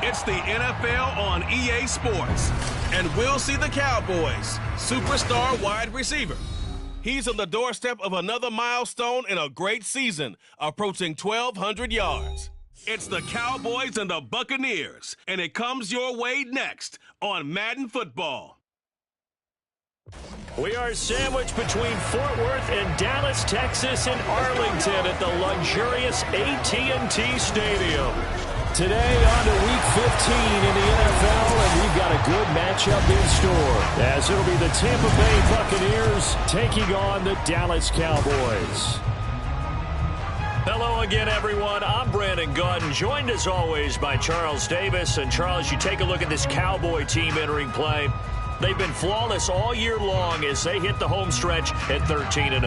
It's the NFL on EA Sports, and we'll see the Cowboys' superstar wide receiver. He's on the doorstep of another milestone in a great season, approaching 1,200 yards. It's the Cowboys and the Buccaneers, and it comes your way next on Madden Football. We are sandwiched between Fort Worth and Dallas, Texas, and Arlington at the luxurious AT&T Stadium. Today on to Week 15 in the NFL, and we've got a good matchup in store, as it'll be the Tampa Bay Buccaneers taking on the Dallas Cowboys. Hello again, everyone. I'm Brandon Gunn, joined as always by Charles Davis. And Charles, you take a look at this Cowboy team entering play. They've been flawless all year long as they hit the home stretch at 13-0.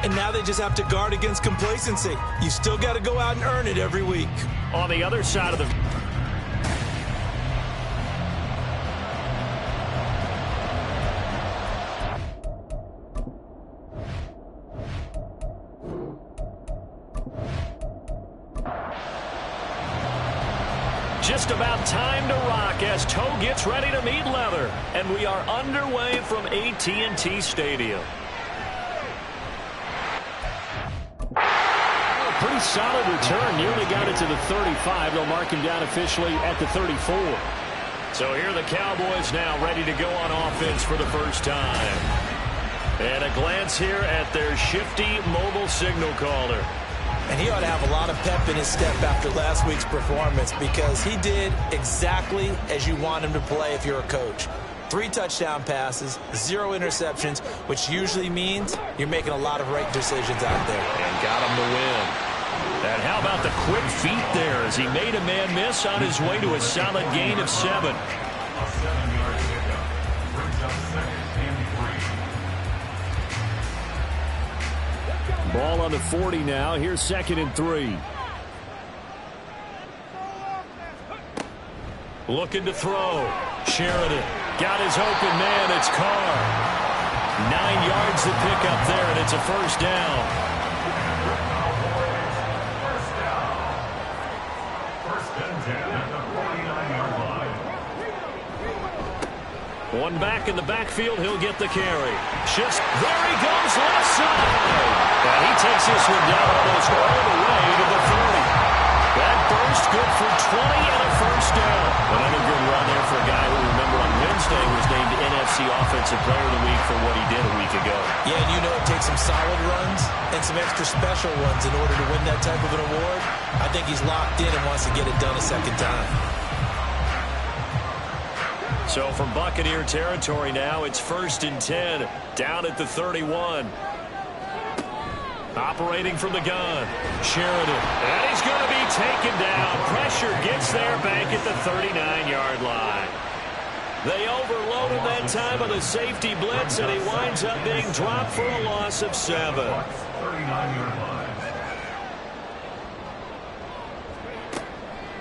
And now they just have to guard against complacency. You still got to go out and earn it every week. On the other side of the... Just about time to rock as Toe gets ready to meet leather. And we are underway from AT&T Stadium. Pretty solid return. Nearly got it to the 35. They'll mark him down officially at the 34. So here are the Cowboys now ready to go on offense for the first time. And a glance here at their shifty mobile signal caller. And he ought to have a lot of pep in his step after last week's performance, because he did exactly as you want him to play if you're a coach. 3 touchdown passes, 0 interceptions, which usually means you're making a lot of right decisions out there. And got him to win. And how about the quick feet there as he made a man miss on his way to a solid gain of 7. Ball on the 40 now. Here's 2nd and 3. Looking to throw. Sheridan got his open man. It's Carr. 9 yards to pick up there, and it's a first down. One back in the backfield. He'll get the carry. Just there he goes, left side. And he takes this one down almost all the way to the 30. That first, good for 20 and a first down. Another good run there for a guy who, remember, on Wednesday was named NFC Offensive Player of the Week for what he did a week ago. Yeah, and you know it takes some solid runs and some extra special runs in order to win that type of an award. I think he's locked in and wants to get it done a second time. So from Buccaneer territory now, it's 1st and 10, down at the 31. Operating from the gun, Sheridan. And he's going to be taken down. Pressure gets there back at the 39-yard line. They overload him that time on the safety blitz, and he winds up being dropped for a loss of 7. 39-yard line.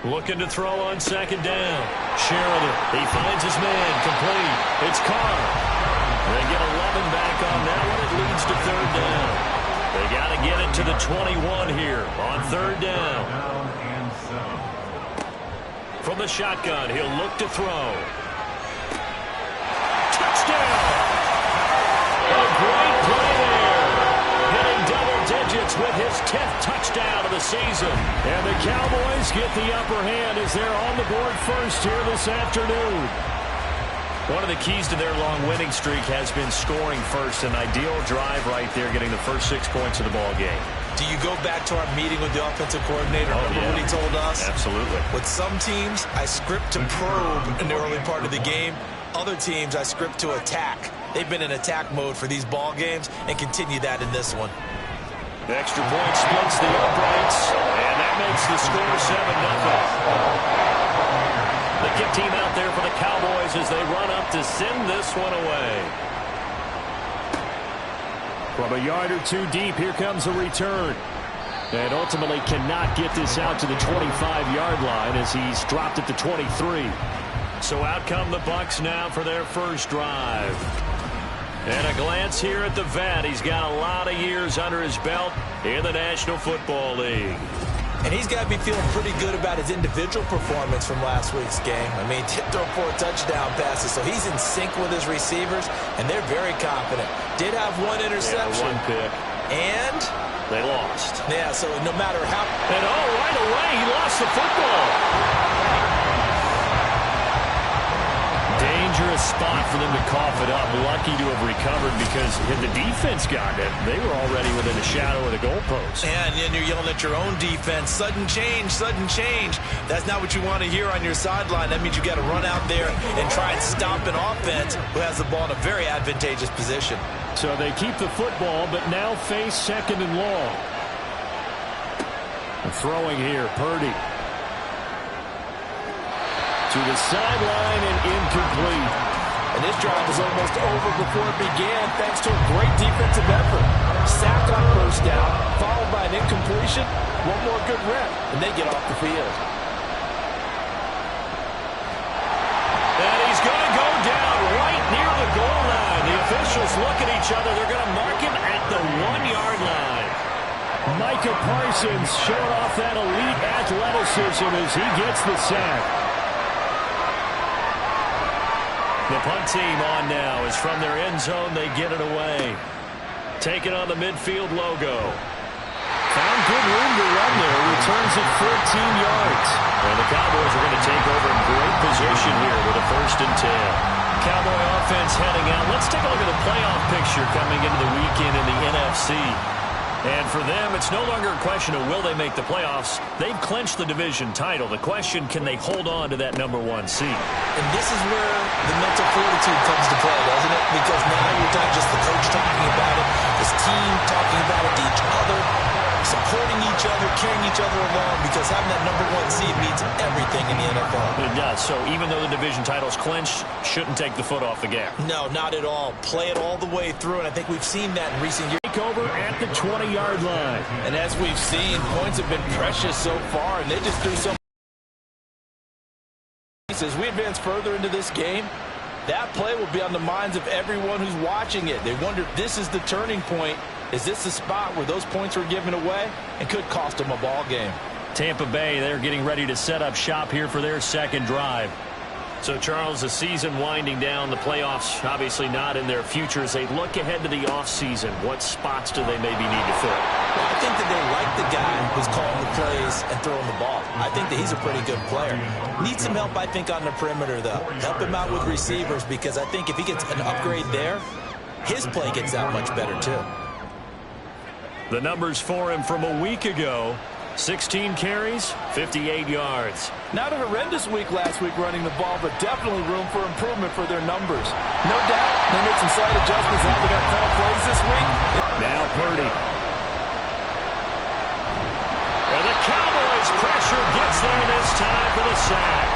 Looking to throw on 2nd down. Sheridan, he finds his man, complete. It's Carr. They get 11 back on that one. It leads to 3rd down. They got to get it to the 21 here on 3rd down. From the shotgun, he'll look to throw. Touchdown! A great play there. Hitting double digits with his 10th touchdown of the season. And the Cowboys get the upper hand as they're on the board first here this afternoon. One of the keys to their long winning streak has been scoring first. An ideal drive right there, getting the first 6 points of the ball game. Do you go back to our meeting with the offensive coordinator? Remember what he told us? Absolutely. With some teams, I script to probe in the early part of the game. Other teams, I script to attack. They've been in attack mode for these ball games and continue that in this one. The extra point splits the uprights, and that makes the score 7-0. The kick team out there for the Cowboys as they run up to send this one away. From a yard or two deep, here comes a return. And ultimately cannot get this out to the 25-yard line as he's dropped at the 23. So out come the Bucs now for their first drive. And a glance here at the vet. He's got a lot of years under his belt in the National Football League. And he's got to be feeling pretty good about his individual performance from last week's game. I mean, he did throw 4 touchdown passes, so he's in sync with his receivers, and they're very confident. Did have 1 interception. Yeah, 1 pick. And they lost. Yeah, so no matter how... And right away, he lost the football. Dangerous spot for them to cough it up. Lucky to have recovered because had the defense gotten it, they were already within the shadow of the goalpost. And then you're yelling at your own defense. Sudden change, sudden change. That's not what you want to hear on your sideline. That means you got to run out there and try and stop an offense who has the ball in a very advantageous position. So they keep the football, but now face 2nd and long. Throwing here, Purdy. To the sideline and incomplete. And this drive was almost over before it began thanks to a great defensive effort. Sack on 1st down, followed by an incompletion. 1 more good rep, and they get off the field. And he's going to go down right near the goal line. The officials look at each other. They're going to mark him at the 1-yard line. Micah Parsons showing off that elite athleticism as he gets the sack. The punt team on now is from their end zone. They get it away. Taking on the midfield logo. Found good room to run there. Returns it 14 yards. And the Cowboys are going to take over in great position here with a 1st and 10. Cowboy offense heading out. Let's take a look at the playoff picture coming into the weekend in the NFC. And for them, it's no longer a question of will they make the playoffs. They've clinched the division title. The question, can they hold on to that #1 seed? And this is where the mental fortitude comes to play, doesn't it? Because now you're not just the coach talking about it, this team talking about it to each other, supporting each other, carrying each other along, because having that #1 seed means everything in the NFL. It does. So even though the division title's clinched, shouldn't take the foot off the gas. No, not at all. Play it all the way through, and I think we've seen that in recent years. Over at the 20-yard line. And as we've seen, points have been precious so far, and they just threw some. As we advance further into this game, that play will be on the minds of everyone who's watching it. They wonder if this is the turning point. Is this the spot where those points were given away and could cost them a ball game? Tampa Bay, they're getting ready to set up shop here for their 2nd drive. So, Charles, the season winding down, the playoffs obviously not in their future. As they look ahead to the offseason, what spots do they maybe need to fill? Well, I think that they like the guy who's calling the plays and throwing the ball. I think that he's a pretty good player. Needs some help, I think, on the perimeter, though. Help him out with receivers, because I think if he gets an upgrade there, his play gets that much better, too. The numbers for him from a week ago: 16 carries, 58 yards. Not a horrendous week last week running the ball, but definitely room for improvement for their numbers. No doubt they made some slight adjustments how they're going to call plays this week. Now Purdy. And the Cowboys' pressure gets there this time for the sack.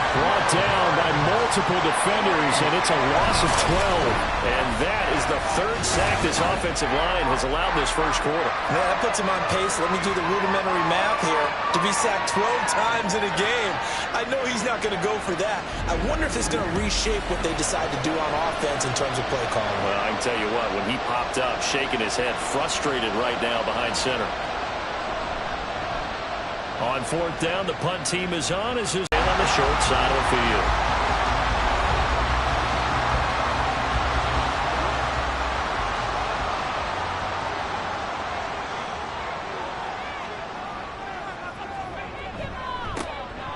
Brought down by multiple defenders, and it's a loss of 12. And that is the third sack this offensive line has allowed this first quarter. Man, that puts him on pace. Let me do the rudimentary math here. To be sacked 12 times in a game, I know he's not going to go for that. I wonder if it's going to reshape what they decide to do on offense in terms of play calling. Well, I can tell you what, when he popped up, shaking his head, frustrated right now behind center. On fourth down, the punt team is on as is on the short side of the field.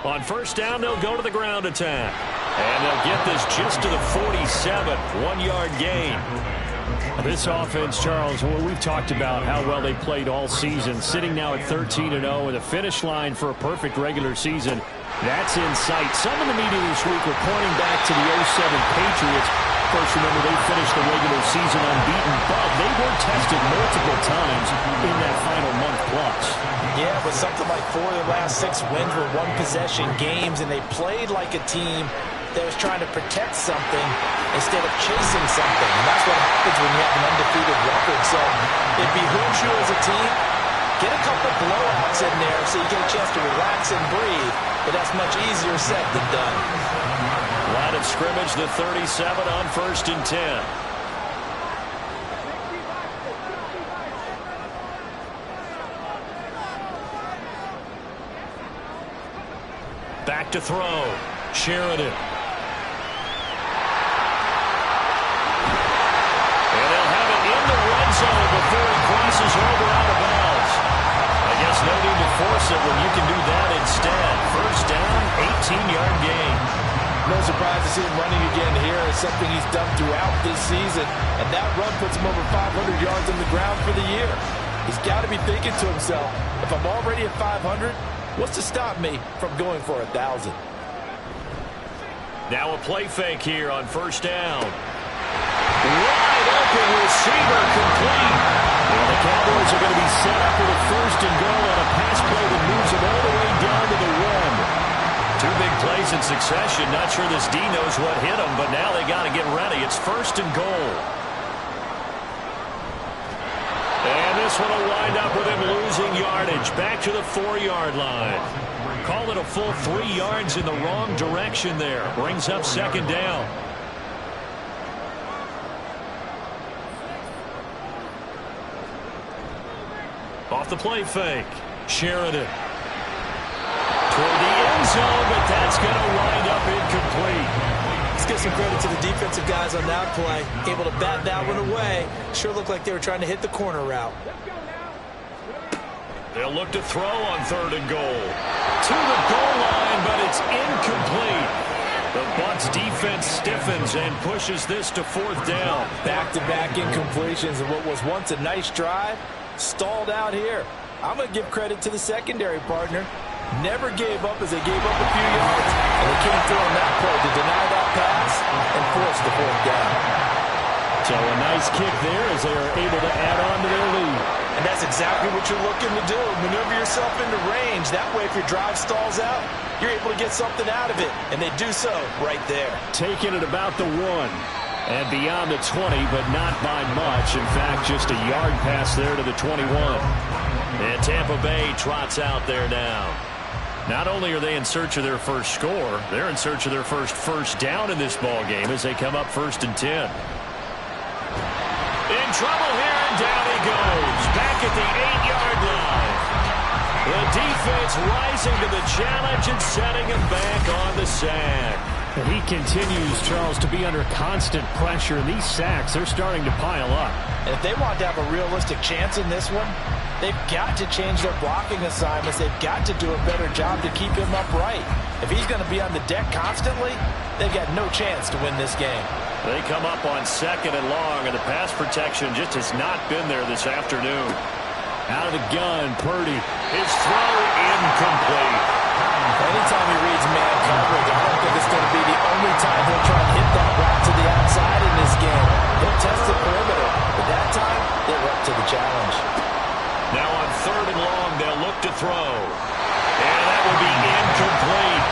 On first down, they'll go to the ground attack. And they'll get this just to the 47, 1-yard gain. This offense, Charles, we've talked about how well they played all season, sitting now at 13-0 with a finish line for a perfect regular season. That's in sight. Some in the media this week were pointing back to the 07 Patriots. Of course, remember, they finished the regular season unbeaten, but they were tested multiple times in that final month plus. Yeah, but something like 4 of the last 6 wins were one-possession games, and they played like a team that was trying to protect something instead of chasing something. And that's what happens when you have an undefeated record. So it behooves you as a team, get a couple blowouts in there so you get a chance to relax and breathe. But that's much easier said than done. Line of scrimmage, the 37 on first and 10. Back to throw. Sheridan. Before he crosses over out of bounds. I guess no need to force it when you can do that instead. First down, 18-yard gain. No surprise to see him running again here. It's something he's done throughout this season. And that run puts him over 500 yards on the ground for the year. He's got to be thinking to himself, if I'm already at 500, what's to stop me from going for 1,000? Now a play fake here on first down. Wide open receiver complete. Well, the Cowboys are going to be set up with a first and goal on a pass play that moves them all the way down to the 1. 2 big plays in succession. Not sure this D knows what hit him, but now they got to get ready. It's first and goal. And this one will wind up with him losing yardage. Back to the 4-yard line. Call it a full 3 yards in the wrong direction there. Brings up second down. Off the play fake. Sheridan. Toward the end zone, but that's going to wind up incomplete. Let's give some credit to the defensive guys on that play. Able to bat that one away. Sure looked like they were trying to hit the corner route. They'll look to throw on third and goal. To the goal line, but it's incomplete. The Bucs defense stiffens and pushes this to fourth down. Back-to-back incompletions of what was once a nice drive. Stalled out here. I'm going to give credit to the secondary partner. Never gave up as they gave up a few yards. And they came through on that play to deny that pass and force the fourth down. So a nice kick there as they are able to add on to their lead. And that's exactly what you're looking to do. Maneuver yourself into range. That way, if your drive stalls out, you're able to get something out of it. And they do so right there. Taking it about the 1. And beyond the 20, but not by much. In fact, just a yard pass there to the 21. And Tampa Bay trots out there now. Not only are they in search of their first score, they're in search of their first down in this ball game as they come up first and 10. In trouble here, and down he goes. Back at the 8-yard line. The defense rising to the challenge and setting him back on the sack. And he continues, Charles, to be under constant pressure. And these sacks, they're starting to pile up. And if they want to have a realistic chance in this one, they've got to change their blocking assignments. They've got to do a better job to keep him upright. If he's going to be on the deck constantly, they've got no chance to win this game. They come up on 2nd and long, and the pass protection just has not been there this afternoon. Out of the gun, Purdy. His throw incomplete. Anytime he reads man coverage, I don't think it's going to be the only time he'll try to hit that route to the outside in this game. He'll test the perimeter, but that time, they're up to the challenge. Now on 3rd and long, they'll look to throw. And that will be incomplete.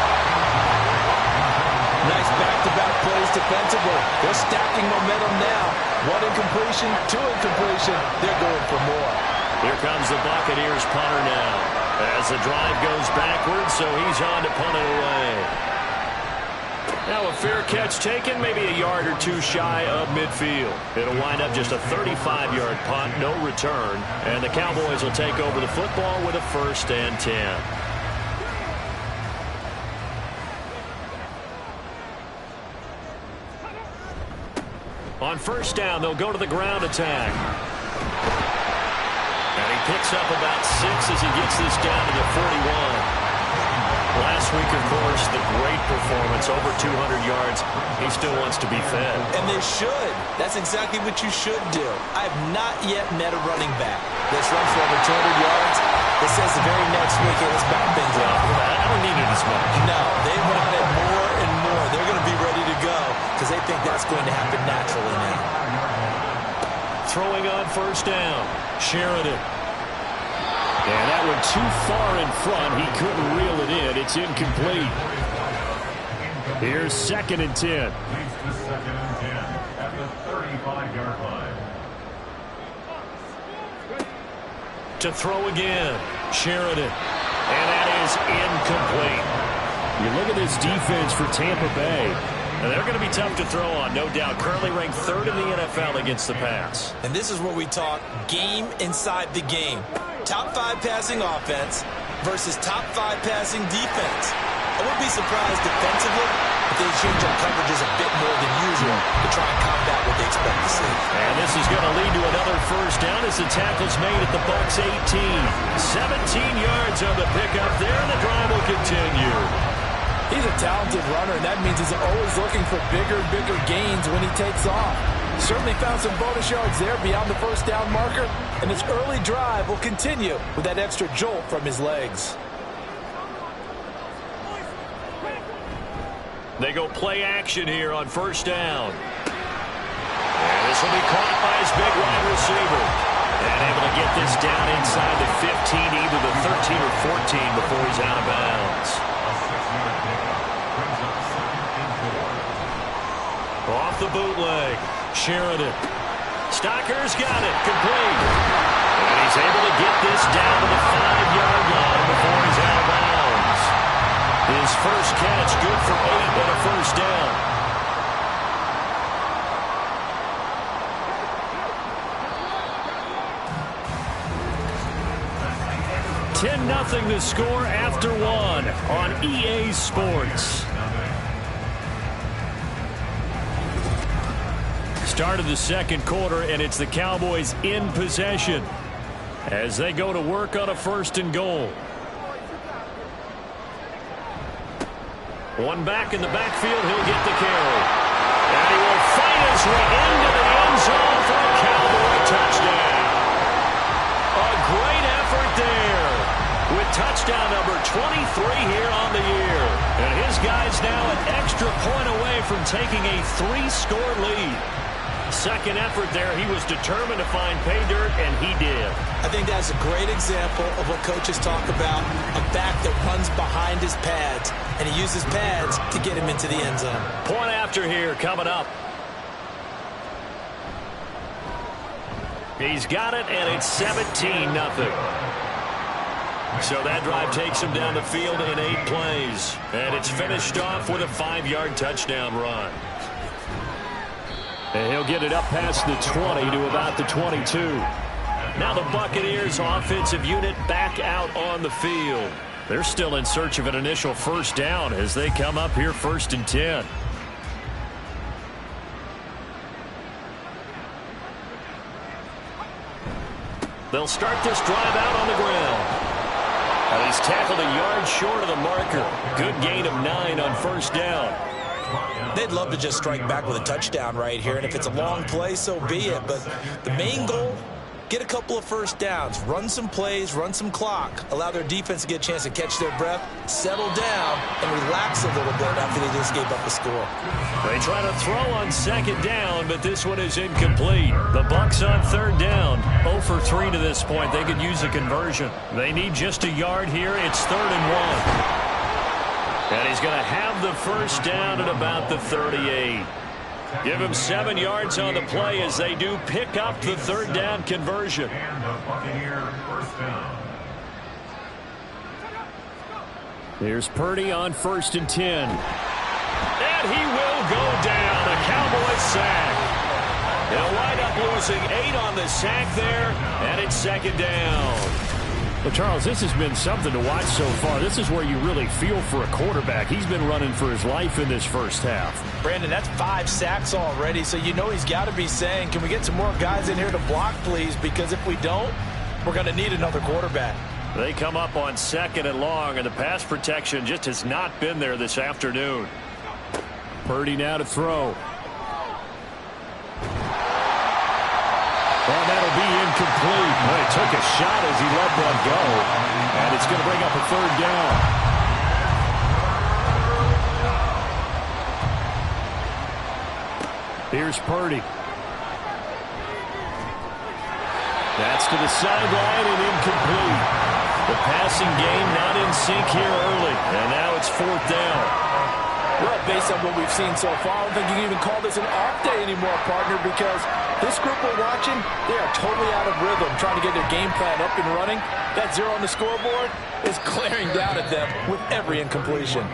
Nice back-to-back plays defensively. They're stacking momentum now. 1 incompletion, 2 incompletion. They're going for more. Here comes the Buccaneers punter now. As the drive goes backwards, so he's on to punt it away. Now a fair catch taken, maybe a yard or two shy of midfield. It'll wind up just a 35-yard punt, no return. And the Cowboys will take over the football with a 1st and 10. On 1st down, they'll go to the ground attack. And he picks up about 6 as he gets this down to the 41. Last week, of course, the great performance, over 200 yards. He still wants to be fed. And they should. That's exactly what you should do. I have not yet met a running back that's run for over 200 yards that says the very next week, hey, let's back things up. I don't need it as much. No, they want it more and more. They're going to be ready to go because they think that's going to happen naturally now. Throwing on 1st down. Sheridan. And that one too far in front. He couldn't reel it in. It's incomplete. Here's 2nd and 10. Leads to 2nd and 10 at the 35-yard line. To throw again. Sheridan. And that is incomplete. You look at this defense for Tampa Bay. And they're going to be tough to throw on, no doubt. Currently ranked 3rd in the NFL against the pass. And this is where we talk game inside the game. Top 5 passing offense versus top 5 passing defense. I wouldn't be surprised defensively if they change up coverages a bit more than usual to try and combat what they expect to see. And this is going to lead to another 1st down as the tackle's made at the Bucs 18. 17 yards on the pickup there, and the drive will continue. He's a talented runner, and that means he's always looking for bigger and bigger gains when he takes off. Certainly found some bonus yards there beyond the 1st down marker, and his early drive will continue with that extra jolt from his legs. They go play action here on 1st down. And this will be caught by his big wide receiver. And able to get this down inside the 15, either the 13 or 14 before he's out of bounds. Off the bootleg. Sheridan. Stocker's got it. Complete. And he's able to get this down to the 5-yard line before he's out of bounds. His first catch good for 8 and a 1st down. $10-0 the score after 1 on EA Sports. Start of the 2nd quarter, and it's the Cowboys in possession as they go to work on a 1st and goal. One back in the backfield, he'll get the carry. And he will fight his way into the end zone for a Cowboy touchdown. A great effort there with touchdown number 23 here on the year. And his guys now an extra point away from taking a 3-score lead. Second effort there, he was determined to find pay dirt, and he did. I think that's a great example of what coaches talk about, a back that runs behind his pads, and he uses pads to get him into the end zone. Point after here coming up. He's got it, and it's 17-0. So that drive takes him down the field in 8 plays, and it's finished off with a 5-yard touchdown run. And he'll get it up past the 20 to about the 22. Now the Buccaneers offensive unit back out on the field. They're still in search of an initial first down as they come up here 1st and 10. They'll start this drive out on the ground. And he's tackled a yard short of the marker. Good gain of 9 on 1st down. They'd love to just strike back with a touchdown right here, and if it's a long play, so be it. But the main goal, get a couple of first downs, run some plays, run some clock, allow their defense to get a chance to catch their breath, settle down, and relax a little bit after they just gave up the score. They try to throw on 2nd down, but this one is incomplete. The Bucs on 3rd down, 0 for 3 to this point. They could use a conversion. They need just a yard here. It's 3rd and 1. And he's going to have the first down at about the 38. Give him 7 yards on the play as they do pick up the 3rd down conversion. And the Buccaneer first down. Here's Purdy on 1st and 10. And he will go down. A Cowboys sack. He'll wind up losing 8 on the sack there, and it's 2nd down. Well, Charles, this has been something to watch so far. This is where you really feel for a quarterback. He's been running for his life in this first half. Brandon, that's 5 sacks already, so you know he's got to be saying, can we get some more guys in here to block, please? Because if we don't, we're going to need another quarterback. They come up on 2nd and long, and the pass protection just has not been there this afternoon. Purdy now to throw. And that'll be incomplete. Well, he took a shot as he let that go. And it's going to bring up a 3rd down. Here's Purdy. That's to the sideline and incomplete. The passing game not in sync here early. And now it's 4th down. Well, based on what we've seen so far, I don't think you can even call this an off day anymore, partner, because this group we're watching, they are totally out of rhythm, trying to get their game plan up and running. That 0 on the scoreboard is glaring down at them with every incompletion.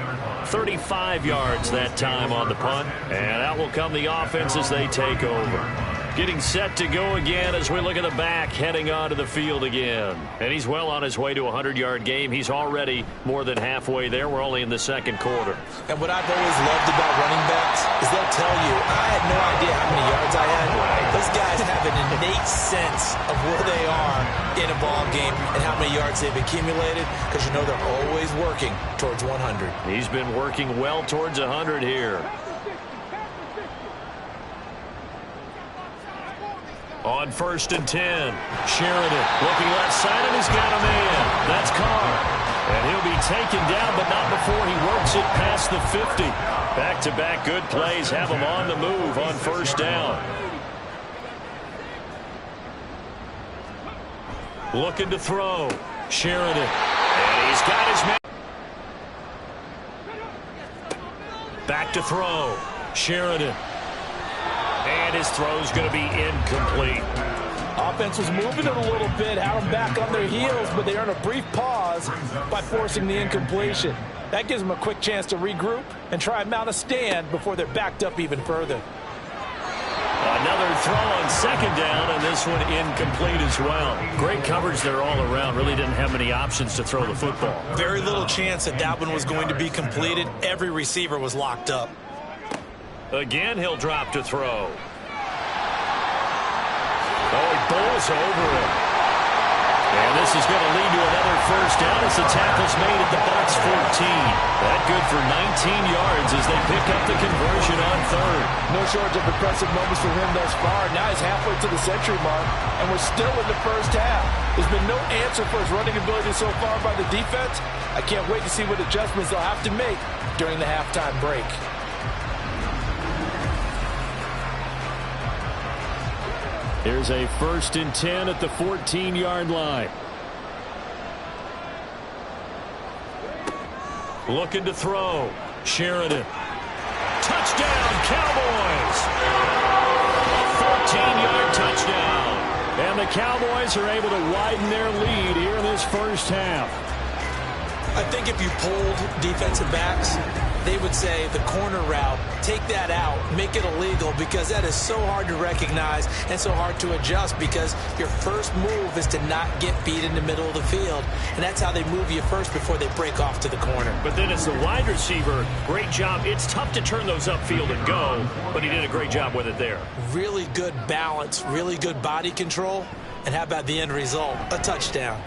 35 yards that time on the punt, and out will come the offense as they take over. Getting set to go again as we look at the back, heading onto the field again. And he's well on his way to a 100-yard game. He's already more than halfway there. We're only in the 2nd quarter. And what I've always loved about running backs is they'll tell you, I had no idea how many yards I had. Those guys have an innate sense of where they are in a ball game and how many yards they've accumulated, because you know they're always working towards 100. He's been working well towards 100 here. On 1st and 10, Sheridan looking left side, and he's got a man. That's Carr. And he'll be taken down, but not before he works it past the 50. Back-to-back good plays have him on the move on 1st down. Looking to throw. Sheridan. And he's got his man. Back to throw. Sheridan. And his throw's going to be incomplete. Offense was moving it a little bit, had them back on their heels, but they earned a brief pause by forcing the incompletion. That gives them a quick chance to regroup and try and mount a stand before they're backed up even further. Another throw on 2nd down, and this one incomplete as well. Great coverage there all around. Really didn't have many options to throw the football. Very little chance that one was going to be completed. Every receiver was locked up. Again, he'll drop to throw. Oh, he bowls over it. And this is going to lead to another first down as the tackle's made at the Bucs 14. That good for 19 yards as they pick up the conversion on 3rd. No shortage of impressive moments for him thus far. Now he's halfway to the century mark, and we're still in the first half. There's been no answer for his running ability so far by the defense. I can't wait to see what adjustments they'll have to make during the halftime break. Here's a 1st and 10 at the 14-yard line. Looking to throw. Sheridan. Touchdown, Cowboys! 14-yard touchdown. And the Cowboys are able to widen their lead here in this first half. I think if you polled defensive backs, they would say the corner route, take that out, make it illegal, because that is so hard to recognize and so hard to adjust, because your first move is to not get beat in the middle of the field, and that's how they move you first before they break off to the corner. But then as the wide receiver, great job. It's tough to turn those upfield and go, but he did a great job with it there. Really good balance, really good body control, and how about the end result? A touchdown.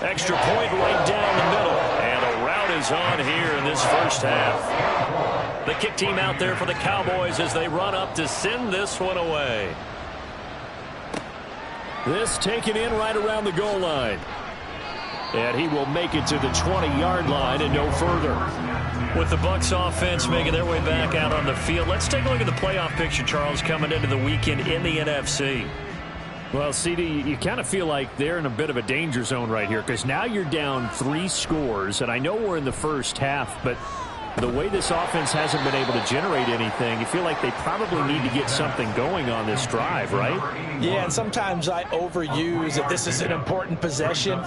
Extra point right down the middle. And a route is on here in this first half. The kick team out there for the Cowboys as they run up to send this one away. This taken in right around the goal line. And he will make it to the 20-yard line and no further. With the Bucs offense making their way back out on the field, let's take a look at the playoff picture, Charles, coming into the weekend in the NFC. Well, CD, you kind of feel like they're in a bit of a danger zone right here, because now you're down 3 scores, and I know we're in the first half, but the way this offense hasn't been able to generate anything, you feel like they probably need to get something going on this drive, right? Yeah, and sometimes I overuse that this is an important possession,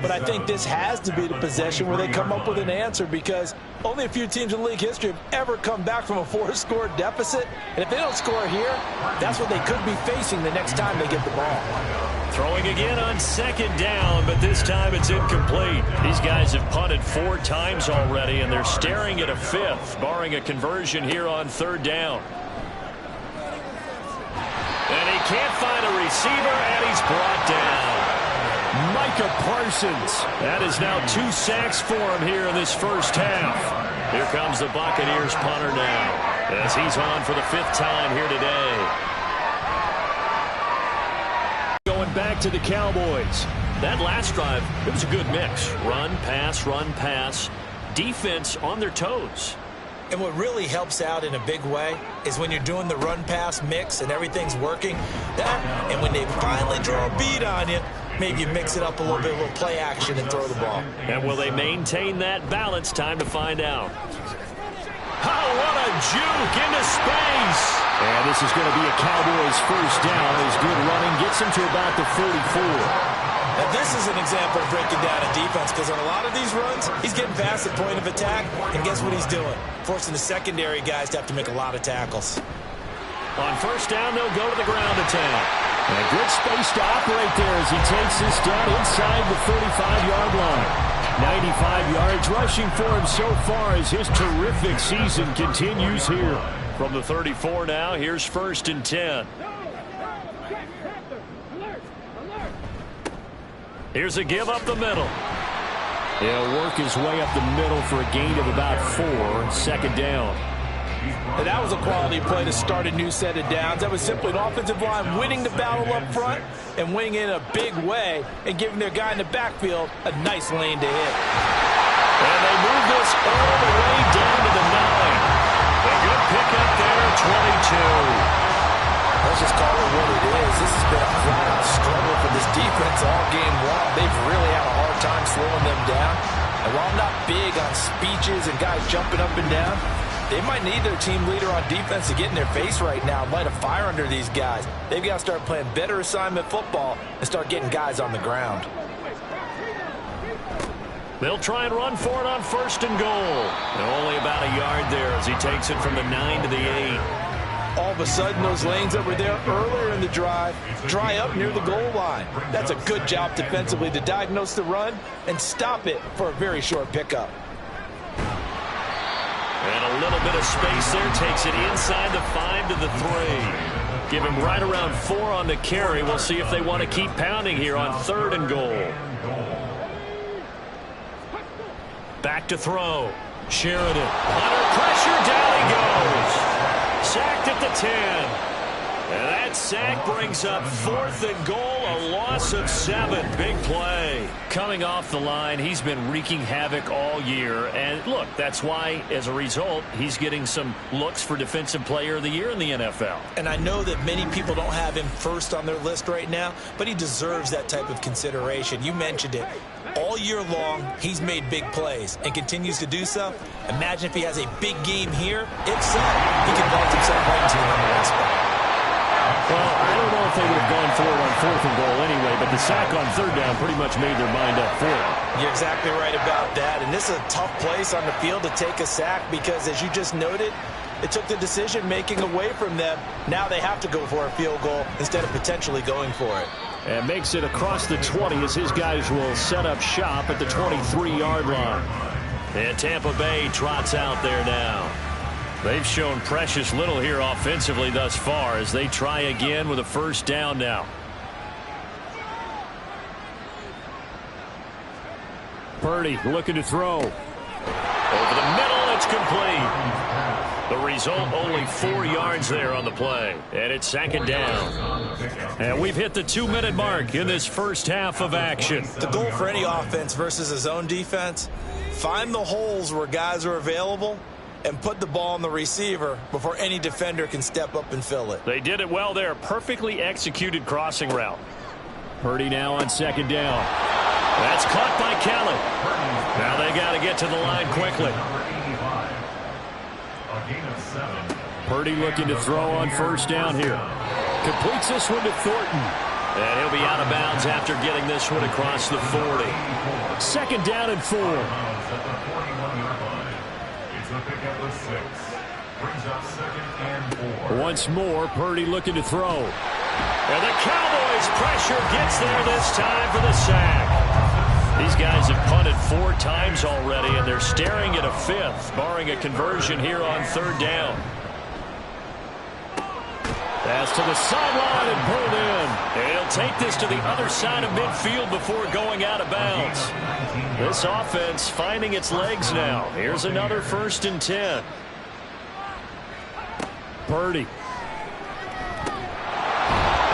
but I think this has to be the possession where they come up with an answer, because only a few teams in league history have ever come back from a 4-score deficit, and if they don't score here, that's what they could be facing the next time they get the ball. Throwing again on second down, but this time it's incomplete. These guys have punted 4 times already, and they're staring at a 5th, barring a conversion here on third down. And he can't find a receiver, and he's brought down. Micah Parsons. That is now 2 sacks for him here in this first half. Here comes the Buccaneers punter now, as he's on for the 5th time here today. Going back to the Cowboys. That last drive, it was a good mix. Run, pass, defense on their toes. And what really helps out in a big way is when you're doing the run-pass mix and everything's working. And when they finally draw a beat on you, maybe you mix it up a little bit, a little play action, and throw the ball. And will they maintain that balance? Time to find out. Oh, what a juke into space. And this is going to be a Cowboys first down. His good running gets him to about the 44. Now, this is an example of breaking down a defense, because on a lot of these runs, he's getting past the point of attack, and guess what he's doing? Forcing the secondary guys to have to make a lot of tackles. On first down, they'll go to the ground attack. And a good space to operate there as he takes this down inside the 35-yard line. 95 yards rushing for him so far as his terrific season continues here. From the 34 now, here's 1st and 10. Here's a give up the middle. He'll work his way up the middle for a gain of about 4. 2nd down. And that was a quality play to start a new set of downs. That was simply an offensive line winning the battle up front and winning in a big way and giving their guy in the backfield a nice lane to hit. And they move this all the way down to the 9. A good pickup there, 22. Let's just call it what it is. This has been a flat-out struggle for this defense all game long. They've really had a hard time slowing them down. And while I'm not big on speeches and guys jumping up and down, they might need their team leader on defense to get in their face right now and light a fire under these guys. They've got to start playing better assignment football and start getting guys on the ground. They'll try and run for it on 1st and goal. And only about a yard there as he takes it from the 9 to the 8. All of a sudden, those lanes that were there earlier in the drive dry up near the goal line. That's a good job defensively to diagnose the run and stop it for a very short pickup. And a little bit of space there. Takes it inside the 5 to the 3. Give him right around 4 on the carry. We'll see if they want to keep pounding here on 3rd and goal. Back to throw. Sheridan. Under pressure. Down he goes. Sacked at the 10. And that sack brings up 4th and goal, a loss of 7. Big play. Coming off the line, he's been wreaking havoc all year. And look, that's why, as a result, he's getting some looks for Defensive Player of the Year in the NFL. And I know that many people don't have him first on their list right now, but he deserves that type of consideration. You mentioned it. All year long, he's made big plays and continues to do so. Imagine if he has a big game here. If so, he can vault himself right into the number 1 spot. Well, I don't know if they would have gone for it on 4th and goal anyway, but the sack on 3rd down pretty much made their mind up for it. You're exactly right about that, and this is a tough place on the field to take a sack because, as you just noted, it took the decision-making away from them. Now they have to go for a field goal instead of potentially going for it. And makes it across the 20 as his guys will set up shop at the 23-yard line. And Tampa Bay trots out there now. They've shown precious little here offensively thus far as they try again with a 1st down now. Purdy looking to throw. Over the middle, it's complete. The result, only 4 yards there on the play. And it's 2nd down. And we've hit the 2-minute mark in this first half of action. The goal for any offense versus a zone defense, find the holes where guys are available and put the ball on the receiver before any defender can step up and fill it. They did it well there. Perfectly executed crossing route. Purdy now on 2nd down. That's caught by Kelly. Now they got to get to the line quickly. Purdy looking to throw on 1st down here. Completes this one to Thornton. And he'll be out of bounds after getting this one across the 40. 2nd down and 4. Once more, Purdy looking to throw. And the Cowboys' pressure gets there this time for the sack. These guys have punted 4 times already, and they're staring at a 5th, barring a conversion here on 3rd down. Pass to the sideline and pulled in. And he'll take this to the other side of midfield before going out of bounds. This offense finding its legs now. Here's another 1st and 10. Purdy.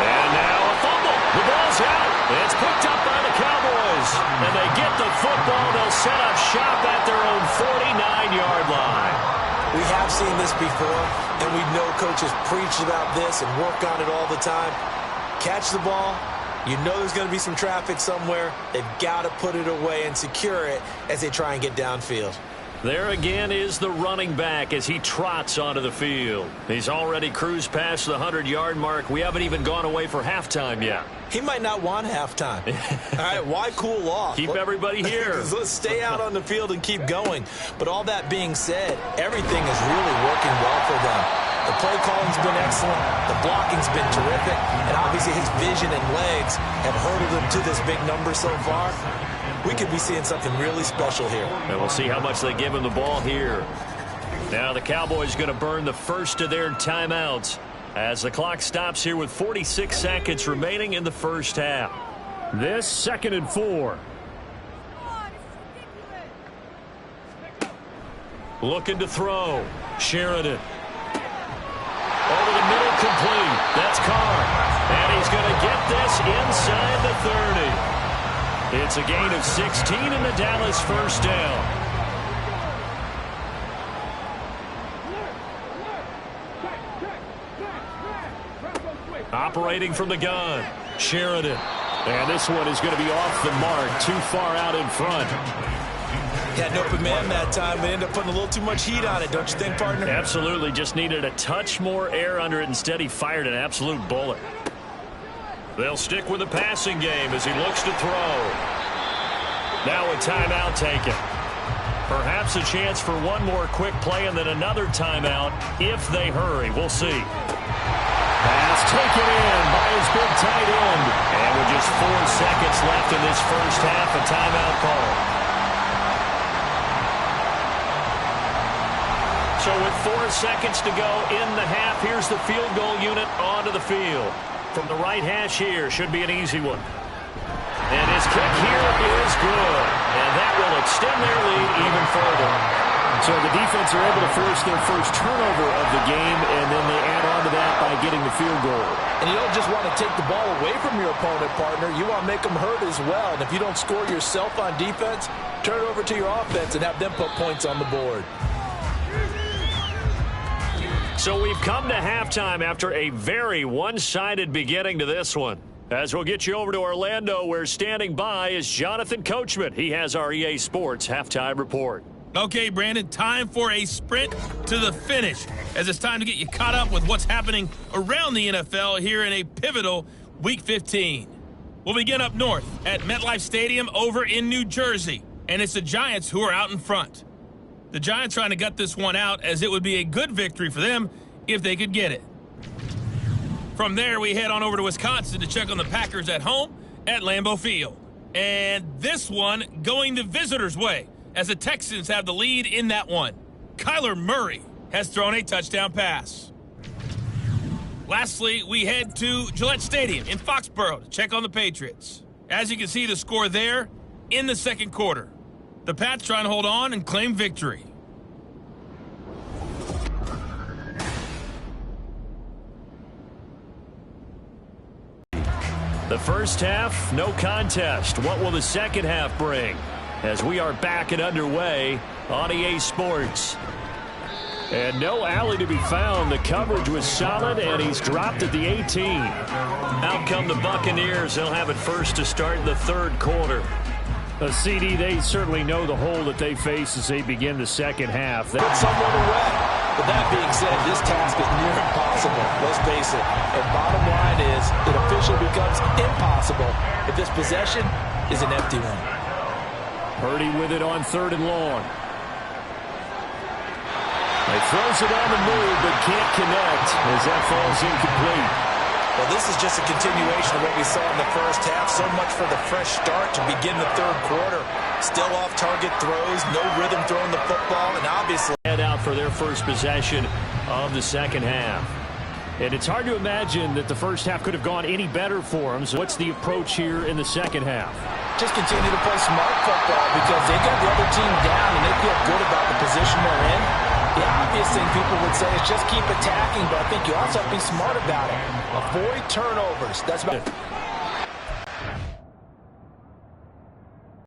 And now a fumble. The ball's out. It's picked up by the Cowboys. And they get the football. They'll set up shop at their own 49-yard line. We have seen this before, and we know coaches preach about this and work on it all the time. Catch the ball. You know there's going to be some traffic somewhere. They've got to put it away and secure it as they try and get downfield. There again is the running back as he trots onto the field. He's already cruised past the 100-yard mark. We haven't even gone away for halftime yet. He might not want halftime. All right, why cool off? Keep everybody here. Let's stay out on the field and keep going. But all that being said, everything is really working well for them. The play calling's been excellent. The blocking's been terrific. And obviously his vision and legs have hurdled him to this big number so far. We could be seeing something really special here. And we'll see how much they give him the ball here. Now the Cowboys going to burn the first of their timeouts as the clock stops here with 46 seconds remaining in the first half. This 2nd and 4. Looking to throw. Sheridan. Over the middle, complete. That's Carr. And he's going to get this inside the 30. It's a gain of 16 in the Dallas 1st down. Operating from the gun, Sheridan. And this one is going to be off the mark, too far out in front. Had an open man that time, but ended up putting a little too much heat on it, don't you think, partner? Absolutely, just needed a touch more air under it. Instead, he fired an absolute bullet. They'll stick with the passing game as he looks to throw. Now a timeout taken. Perhaps a chance for one more quick play and then another timeout if they hurry. We'll see. Pass taken in by his big tight end. And with just 4 seconds left in this first half, a timeout call. So with 4 seconds to go in the half, here's the field goal unit onto the field. From the right hash here, should be an easy one. And his kick here is good. And that will extend their lead even further. So the defense are able to force their first turnover of the game, and then they add on to that by getting the field goal. And you don't just want to take the ball away from your opponent, partner. You want to make them hurt as well. And if you don't score yourself on defense, turn it over to your offense and have them put points on the board. So we've come to halftime after a very one-sided beginning to this one. As we'll get you over to Orlando, where standing by is Jonathan Coachman. He has our EA Sports halftime report. Okay, Brandon, time for a sprint to the finish, as it's time to get you caught up with what's happening around the NFL here in a pivotal Week 15. We'll begin up north at MetLife Stadium over in New Jersey, and it's the Giants who are out in front. The Giants trying to gut this one out, as it would be a good victory for them if they could get it. From there, we head on over to Wisconsin to check on the Packers at home at Lambeau Field. And this one going the visitors' way, as the Texans have the lead in that one. Kyler Murray has thrown a touchdown pass. Lastly, we head to Gillette Stadium in Foxborough to check on the Patriots. As you can see, the score there in the second quarter. The Pats trying to hold on and claim victory. The first half, no contest. What will the second half bring? As we are back and underway on EA Sports. And no alley to be found. The coverage was solid, and he's dropped at the 18. Out come the Buccaneers. They'll have it first to start the third quarter. A CD, they certainly know the hole that they face as they begin the second half. Put someone away. But that being said, this task is near impossible. Let's face it. And bottom line is, it officially becomes impossible if this possession is an empty one. Purdy with it on 3rd and long. He throws it on the move, but can't connect as that falls incomplete. Well, this is just a continuation of what we saw in the first half. So much for the fresh start to begin the third quarter. Still off-target throws, no rhythm throwing the football, and obviously head out for their first possession of the second half. And it's hard to imagine that the first half could have gone any better for them. So what's the approach here in the second half? Just continue to play smart football because they got the other team down and they feel good about the position they're in. The obvious thing people would say is just keep attacking, but I think you also have to be smart about it. Avoid turnovers. That's about it.